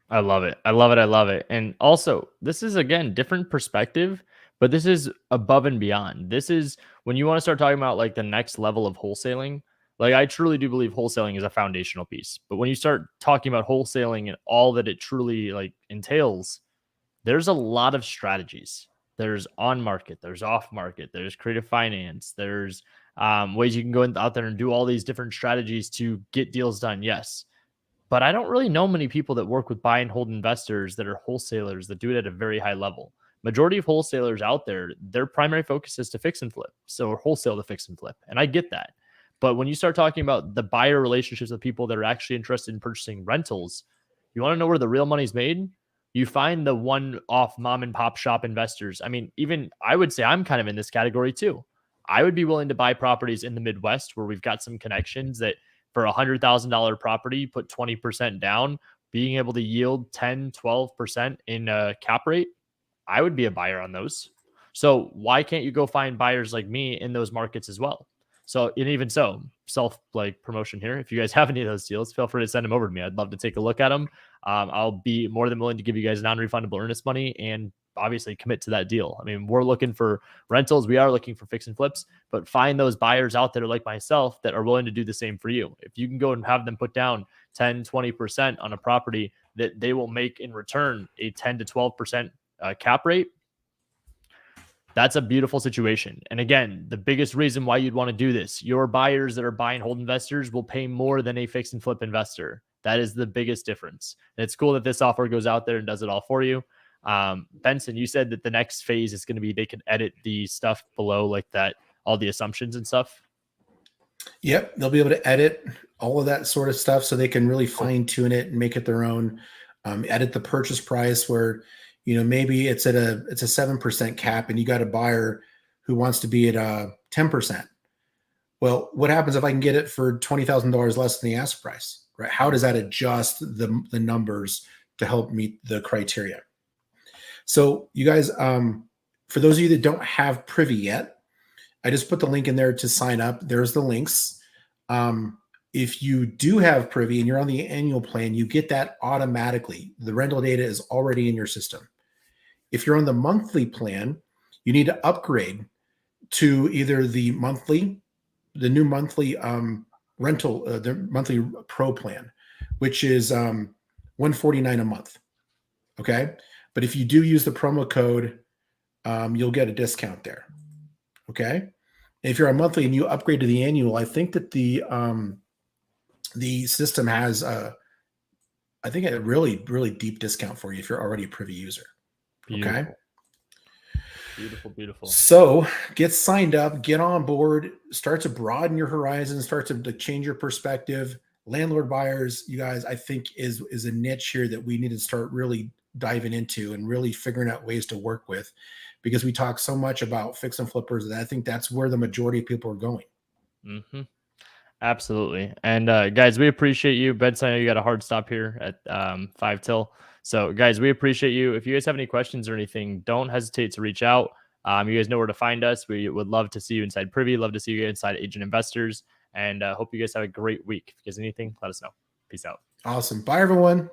I love it. I love it. I love it. And also, this is, again, different perspective, but this is above and beyond. This is when you want to start talking about like the next level of wholesaling. Like, I truly do believe wholesaling is a foundational piece. But when you start talking about wholesaling and all that it truly like entails, there's a lot of strategies. There's on market, there's off market, there's creative finance, there's ways you can go out there and do all these different strategies to get deals done. Yes. But I don't really know many people that work with buy and hold investors that are wholesalers that do it at a very high level. Majority of wholesalers out there, their primary focus is to fix and flip. So wholesale to fix and flip. And I get that. But when you start talking about the buyer relationships of people that are actually interested in purchasing rentals, you want to know where the real money's made? You find the one-off mom and pop shop investors. I mean, even I would say I'm kind of in this category too. I would be willing to buy properties in the Midwest where we've got some connections that for a $100,000 property, put 20% down, being able to yield 10, 12% in a cap rate. I would be a buyer on those. So why can't you go find buyers like me in those markets as well? So, and even so, self like promotion here. If you guys have any of those deals, feel free to send them over to me. I'd love to take a look at them. I'll be more than willing to give you guys non-refundable earnest money and obviously commit to that deal. I mean, we're looking for rentals. We are looking for fix and flips, but find those buyers out there like myself that are willing to do the same for you. If you can go and have them put down 10, 20% on a property that they will make in return a 10 to 12% cap rate, that's a beautiful situation. And again, the biggest reason why you'd want to do this, your buyers that are buy and hold investors will pay more than a fix and flip investor. That is the biggest difference. And it's cool that this software goes out there and does it all for you. Benson, you said that the next phase is going to be they can edit the stuff below like that, all the assumptions and stuff. Yep, they'll be able to edit all of that sort of stuff so they can really fine tune it and make it their own. Edit the purchase price where, maybe it's at a 7% cap and you got a buyer who wants to be at 10%. Well, what happens if I can get it for $20,000 less than the ask price, right? How does that adjust the numbers to help meet the criteria? So you guys, for those of you that don't have Privy yet, I just put the link in there to sign up. There's the links. If you do have Privy and you're on the annual plan, you get that automatically. The rental data is already in your system. If you're on the monthly plan, you need to upgrade to either the new monthly rental, the monthly pro plan, which is $149 a month. Okay. But if you do use the promo code, you'll get a discount there. Okay. And if you're on monthly and you upgrade to the annual, I think that the system has, I think a really, really deep discount for you if you're already a Privy user. Beautiful. Okay. Beautiful, beautiful. So get signed up, get on board, start to broaden your horizons, start to change your perspective. Landlord buyers, you guys, I think is a niche here that we need to start really diving into and really figuring out ways to work with, because we talk so much about fix and flippers that I think that's where the majority of people are going. Mm-hmm. Absolutely. And guys, we appreciate you. Benson, I know you got a hard stop here at 5 till. So guys, we appreciate you. If you guys have any questions or anything, don't hesitate to reach out. You guys know where to find us. We would love to see you inside Privy, love to see you inside Agent Investors, and hope you guys have a great week. If you guys need anything, let us know. Peace out. Awesome. Bye, everyone.